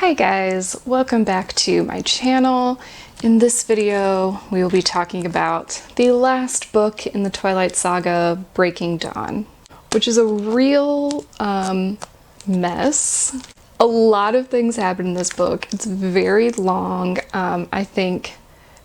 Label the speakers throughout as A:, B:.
A: Hi guys, welcome back to my channel. In this video, we will be talking about the last book in the Twilight Saga, Breaking Dawn, which is a real mess. A lot of things happen in this book. It's very long. I think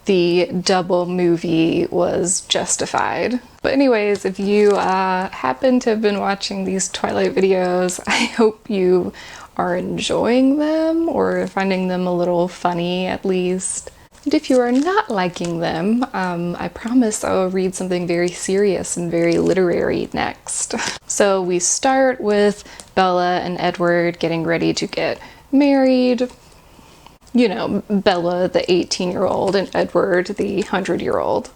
A: the double movie was justified. But anyways, if you happen to have been watching these Twilight videos, I hope you are enjoying them or finding them a little funny at least. And if you are not liking them, I promise I will read something very serious and very literary next. So we start with Bella and Edward getting ready to get married. You know, Bella, the 18-year-old, and Edward, the 100-year-old.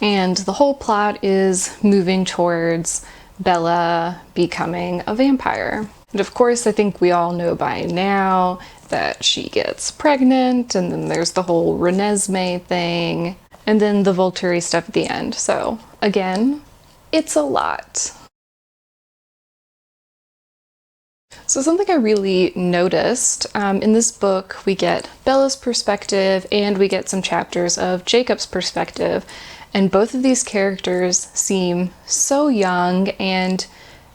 A: And the whole plot is moving towards Bella becoming a vampire. And of course, I think we all know by now that she gets pregnant, and then there's the whole Renesmee thing, and then the Volturi stuff at the end. So again, it's a lot. So something I really noticed, in this book we get Bella's perspective and we get some chapters of Jacob's perspective, and both of these characters seem so young and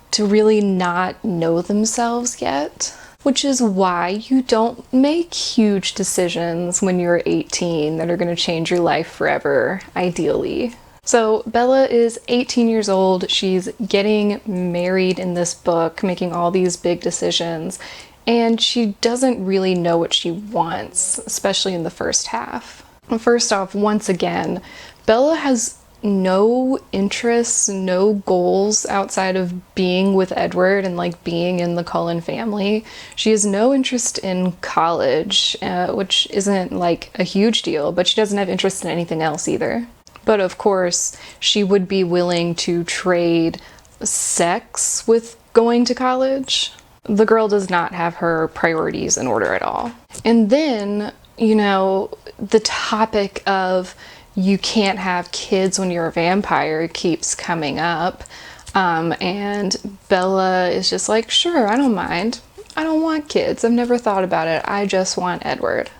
A: to really not know themselves yet, which is why you don't make huge decisions when you're 18 that are going to change your life forever, ideally. So Bella is 18 years old, she's getting married in this book, making all these big decisions, and she doesn't really know what she wants, especially in the first half. First off, once again, Bella has no interests, no goals outside of being with Edward and like being in the Cullen family. She has no interest in college, which isn't like a huge deal, but she doesn't have interest in anything else either. But of course, she would be willing to trade sex with going to college. The girl does not have her priorities in order at all. And then, you know, the topic of you can't have kids when you're a vampire keeps coming up. And Bella is just like, sure, I don't mind. I don't want kids. I've never thought about it. I just want Edward.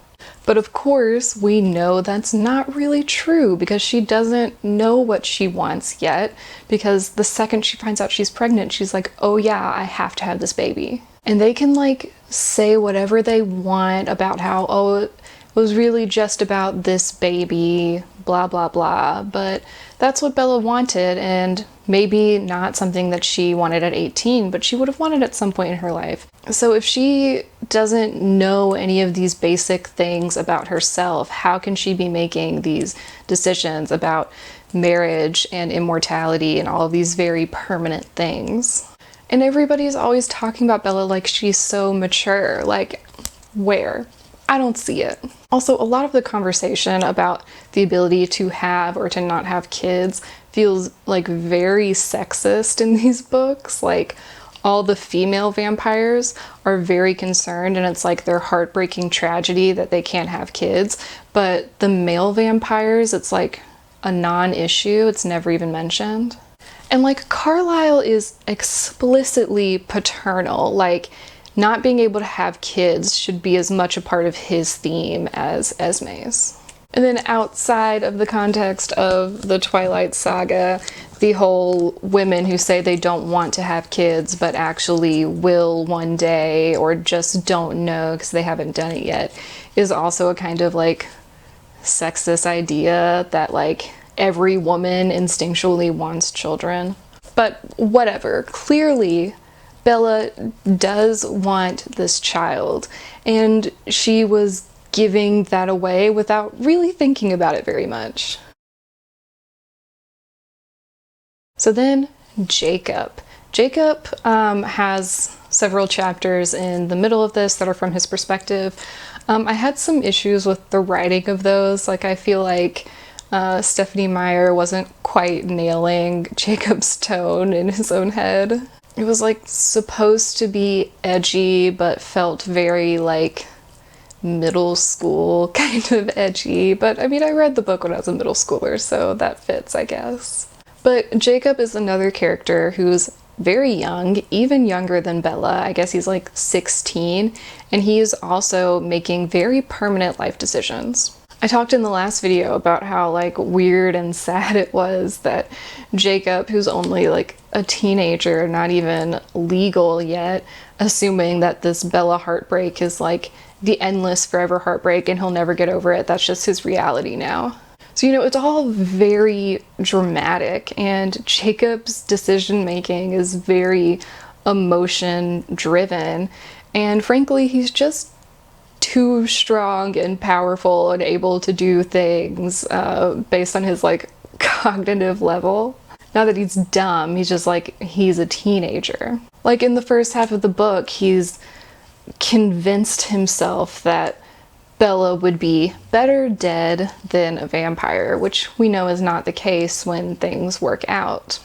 A: But of course, we know that's not really true because she doesn't know what she wants yet, because the second she finds out she's pregnant, she's like, oh yeah, I have to have this baby. And they can like say whatever they want about how, oh, it was really just about this baby, blah, blah, blah. But that's what Bella wanted, and maybe not something that she wanted at 18, but she would have wanted at some point in her life. So if she doesn't know any of these basic things about herself, how can she be making these decisions about marriage and immortality and all of these very permanent things? And everybody's always talking about Bella like she's so mature. Like, where? I don't see it. Also, a lot of the conversation about the ability to have or to not have kids feels like very sexist in these books. Like, all the female vampires are very concerned, and it's like their heartbreaking tragedy that they can't have kids. But the male vampires, it's like a non-issue. It's never even mentioned. And like, Carlisle is explicitly paternal. Like, not being able to have kids should be as much a part of his theme as Esme's. And then outside of the context of the Twilight Saga, the whole women who say they don't want to have kids but actually will one day, or just don't know because they haven't done it yet, is also a kind of like sexist idea that like every woman instinctually wants children. But whatever, clearly Bella does want this child, and she was giving that away without really thinking about it very much. So then Jacob. Jacob has several chapters in the middle of this that are from his perspective. I had some issues with the writing of those. Like, I feel like Stephanie Meyer wasn't quite nailing Jacob's tone in his own head. It was like supposed to be edgy, but felt very like middle school kind of edgy. But I mean, I read the book when I was a middle schooler, so that fits, I guess. But Jacob is another character who's very young, even younger than Bella. I guess he's like 16, and he is also making very permanent life decisions. I talked in the last video about how like weird and sad it was that Jacob, who's only like a teenager, not even legal yet, assuming that this Bella heartbreak is like the endless forever heartbreak and he'll never get over it. That's just his reality now. So, you know, it's all very dramatic, and Jacob's decision making is very emotion driven, and frankly, he's just too strong and powerful and able to do things based on his like cognitive level. Not that he's dumb, he's just like, he's a teenager. Like in the first half of the book, he's convinced himself that Bella would be better dead than a vampire, which we know is not the case when things work out.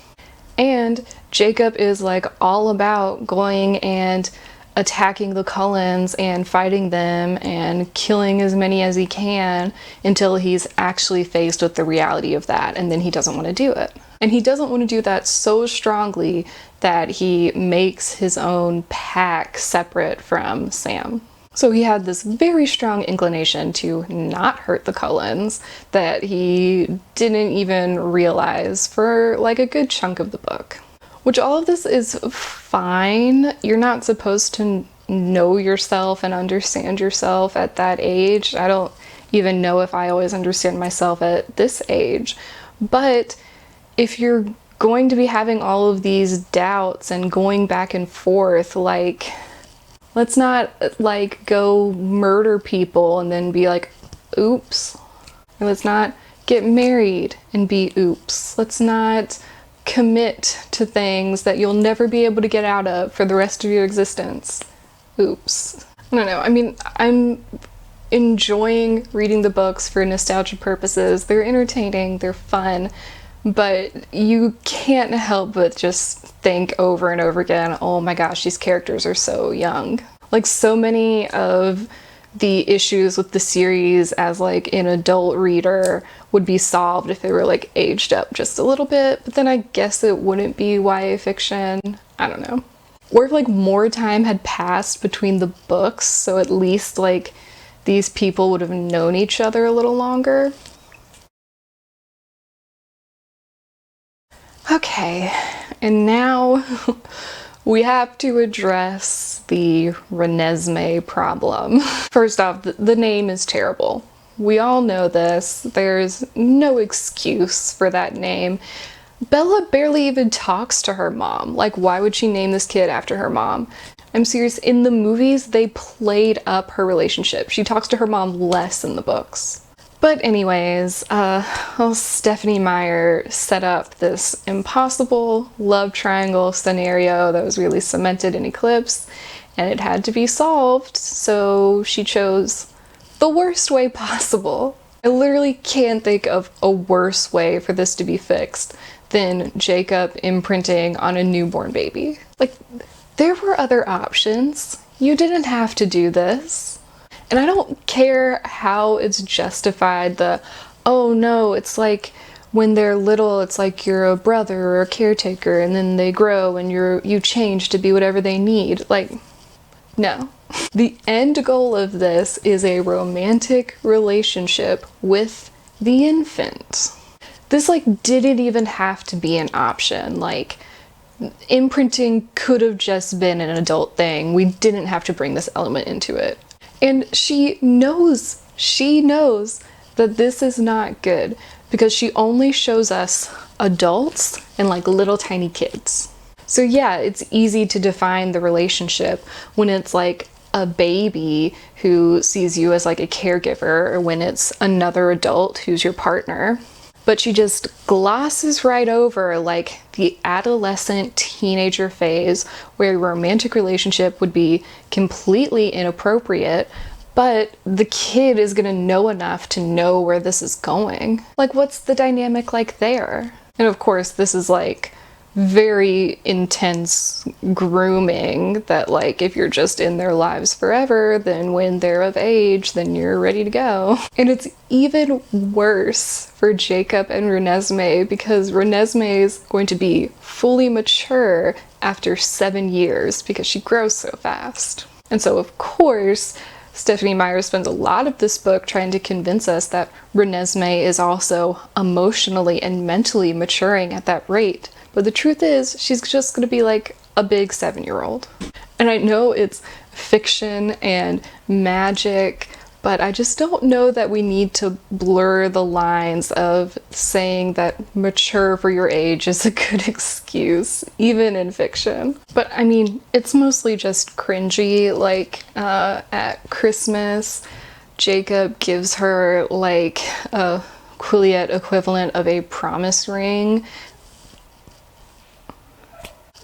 A: And Jacob is like all about going and attacking the Cullens and fighting them and killing as many as he can until he's actually faced with the reality of that, and then he doesn't want to do it. And he doesn't want to do that so strongly that he makes his own pack separate from Sam. So he had this very strong inclination to not hurt the Cullens that he didn't even realize for like a good chunk of the book. Which all of this is fine. You're not supposed to know yourself and understand yourself at that age. I don't even know if I always understand myself at this age. But if you're going to be having all of these doubts and going back and forth, like, let's not like go murder people and then be like, oops. Or let's not get married and be oops. Let's not commit to things that you'll never be able to get out of for the rest of your existence. Oops. I don't know. I mean, I'm enjoying reading the books for nostalgia purposes. They're entertaining, they're fun, but you can't help but just think over and over again, oh my gosh, these characters are so young. Like so many of the issues with the series as like an adult reader would be solved if they were like aged up just a little bit, but then I guess it wouldn't be YA fiction. I don't know. Or if like more time had passed between the books, so at least like these people would have known each other a little longer. Okay, and now we have to address the Renesmee problem. First off, the name is terrible. We all know this. There's no excuse for that name. Bella barely even talks to her mom. Like, why would she name this kid after her mom? I'm serious, in the movies, they played up her relationship. She talks to her mom less in the books. But anyways, Stephenie Meyer set up this impossible love triangle scenario that was really cemented in Eclipse, and it had to be solved, so she chose the worst way possible. I literally can't think of a worse way for this to be fixed than Jacob imprinting on a newborn baby. Like, there were other options. You didn't have to do this. And I don't care how it's justified, oh no, it's like when they're little, it's like you're a brother or a caretaker, and then they grow and you change to be whatever they need. Like, no. The end goal of this is a romantic relationship with the infant. This like didn't even have to be an option. Like, imprinting could have just been an adult thing. We didn't have to bring this element into it. And she knows that this is not good because she only shows us adults and like little tiny kids. So yeah, it's easy to define the relationship when it's like a baby who sees you as like a caregiver, or when it's another adult who's your partner. But she just glosses right over like the adolescent teenager phase where a romantic relationship would be completely inappropriate, but the kid is gonna know enough to know where this is going. Like, what's the dynamic like there? And of course, this is like very intense grooming that like if you're just in their lives forever, then when they're of age, then you're ready to go. And it's even worse for Jacob and Renesmee because Renesmee is going to be fully mature after 7 years because she grows so fast. And so, of course, Stephenie Meyer spends a lot of this book trying to convince us that Renesmee is also emotionally and mentally maturing at that rate. But the truth is, she's just going to be like a big 7-year-old. And I know it's fiction and magic, but I just don't know that we need to blur the lines of saying that mature for your age is a good excuse, even in fiction. But I mean, it's mostly just cringy. Like at Christmas, Jacob gives her like a Quileute equivalent of a promise ring.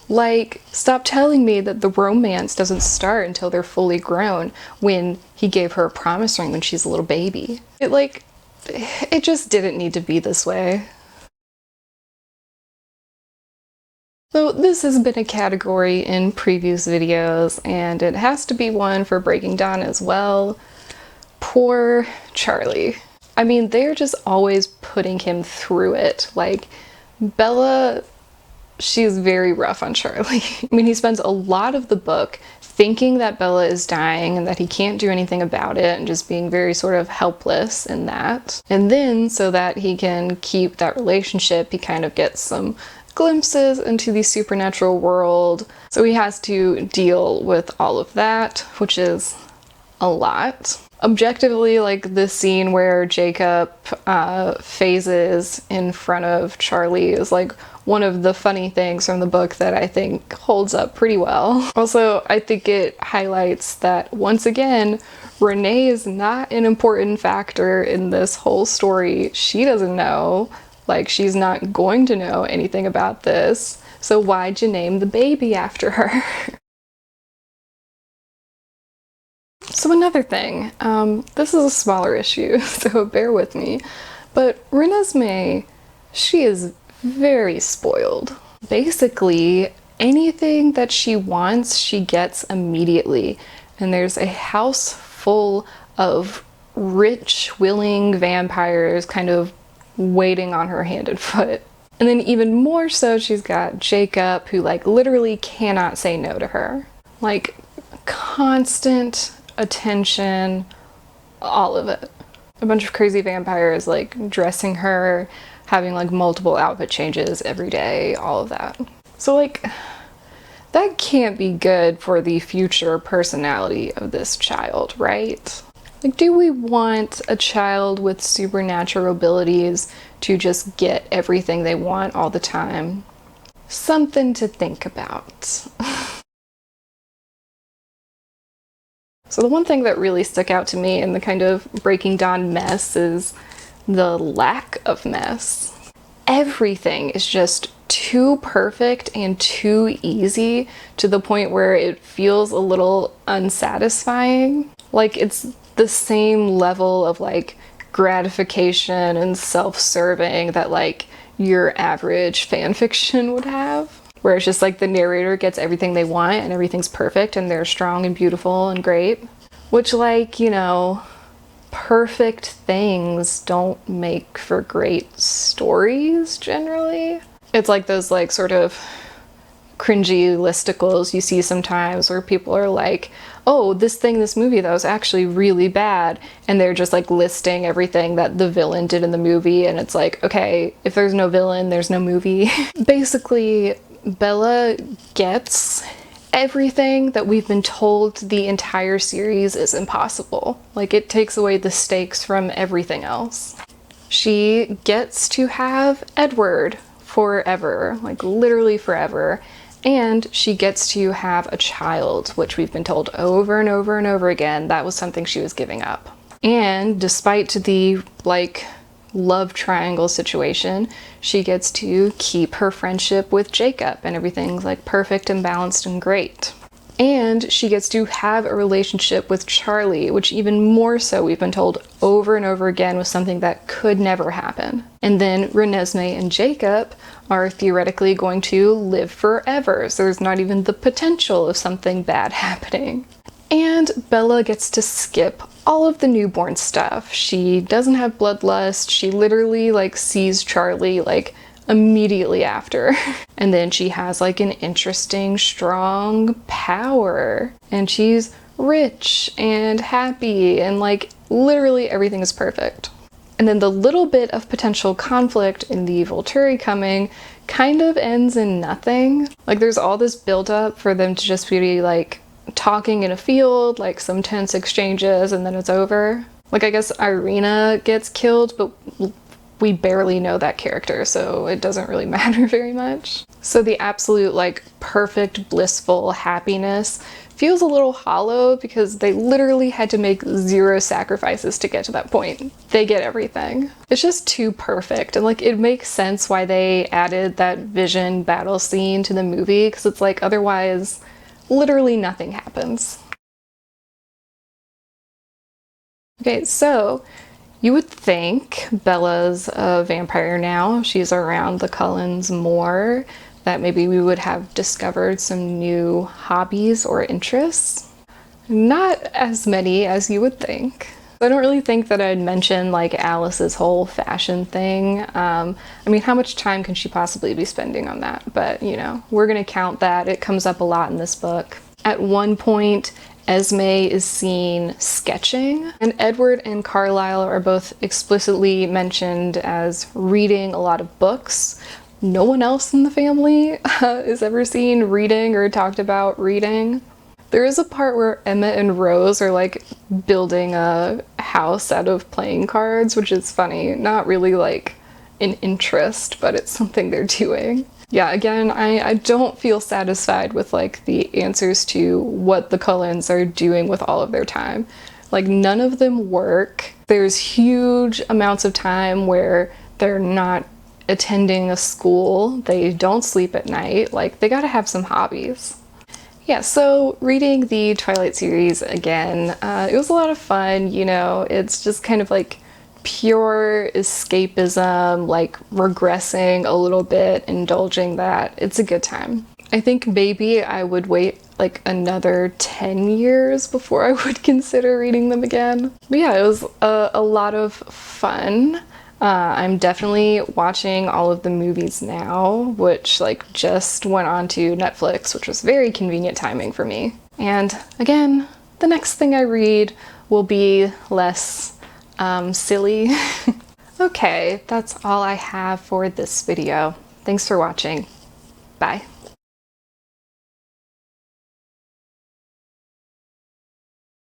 A: Like, stop telling me that the romance doesn't start until they're fully grown when he gave her a promise ring when she's a little baby. It just didn't need to be this way. So this has been a category in previous videos, and it has to be one for Breaking Dawn as well. Poor Charlie. I mean, they're just always putting him through it. Like, Bella, she's very rough on Charlie. I mean, he spends a lot of the book thinking that Bella is dying and that he can't do anything about it and just being very sort of helpless in that. And then, so that he can keep that relationship, he kind of gets some glimpses into the supernatural world. So he has to deal with all of that, which is a lot. Objectively, like the scene where Jacob phases in front of Charlie is like one of the funny things from the book that I think holds up pretty well. Also, I think it highlights that once again, Renee is not an important factor in this whole story. She doesn't know, like she's not going to know anything about this. So why'd you name the baby after her? So another thing, this is a smaller issue, so bear with me, but Renesmee, she is very spoiled. Basically, anything that she wants, she gets immediately, and there's a house full of rich, willing vampires kind of waiting on her hand and foot. And then even more so, she's got Jacob, who like literally cannot say no to her. Like, constant attention, all of it. A bunch of crazy vampires like dressing her, having like multiple outfit changes every day, all of that. So like, that can't be good for the future personality of this child, right? Like, do we want a child with supernatural abilities to just get everything they want all the time? Something to think about. So the one thing that really stuck out to me in the kind of Breaking Dawn mess is the lack of mess. Everything is just too perfect and too easy to the point where it feels a little unsatisfying. Like it's the same level of like gratification and self-serving that like your average fan fiction would have. Where it's just like the narrator gets everything they want and everything's perfect and they're strong and beautiful and great. Which, like, you know, perfect things don't make for great stories generally. It's like those like sort of cringy listicles you see sometimes where people are like, oh, this movie that was actually really bad, and they're just like listing everything that the villain did in the movie, and it's like, okay, if there's no villain, there's no movie. Basically, Bella gets everything that we've been told the entire series is impossible. Like, it takes away the stakes from everything else. She gets to have Edward forever, like literally forever, and she gets to have a child, which we've been told over and over and over again that was something she was giving up. And despite the like love triangle situation, she gets to keep her friendship with Jacob and everything's like perfect and balanced and great. And she gets to have a relationship with Charlie, which even more so we've been told over and over again was something that could never happen. And then Renesmee and Jacob are theoretically going to live forever, so there's not even the potential of something bad happening. And Bella gets to skip all of the newborn stuff. She doesn't have bloodlust. She literally like sees Charlie like immediately after. And then she has like an interesting, strong power, and she's rich and happy, and like literally everything is perfect. And then the little bit of potential conflict in the Volturi coming kind of ends in nothing. Like there's all this buildup for them to just be like talking in a field, like some tense exchanges, and then it's over. Like I guess Irina gets killed, but we barely know that character, so it doesn't really matter very much. So the absolute like perfect blissful happiness feels a little hollow because they literally had to make 0 sacrifices to get to that point. They get everything. It's just too perfect, and like it makes sense why they added that Vision battle scene to the movie, because it's like otherwise literally nothing happens. Okay, so you would think Bella's a vampire now. She's around the Cullens more, that maybe we would have discovered some new hobbies or interests. Not as many as you would think. I don't really think that I'd mention like Alice's whole fashion thing. I mean, how much time can she possibly be spending on that? But you know, we're gonna count that. It comes up a lot in this book. At one point, Esme is seen sketching, and Edward and Carlisle are both explicitly mentioned as reading a lot of books. No one else in the family is ever seen reading or talked about reading. There is a part where Emma and Rose are like building a house out of playing cards, which is funny. Not really like an interest, but it's something they're doing. Yeah, again, I don't feel satisfied with like the answers to what the Cullens are doing with all of their time. Like none of them work. There's huge amounts of time where they're not attending a school. They don't sleep at night. Like they gotta have some hobbies. Yeah, so reading the Twilight series again, it was a lot of fun, you know. It's just kind of like pure escapism, like regressing a little bit, indulging that. It's a good time. I think maybe I would wait like another 10 years before I would consider reading them again. But yeah, it was a lot of fun. I'm definitely watching all of the movies now, which like just went on to Netflix, which was very convenient timing for me. And again, the next thing I read will be less silly. Okay, that's all I have for this video. Thanks for watching. Bye.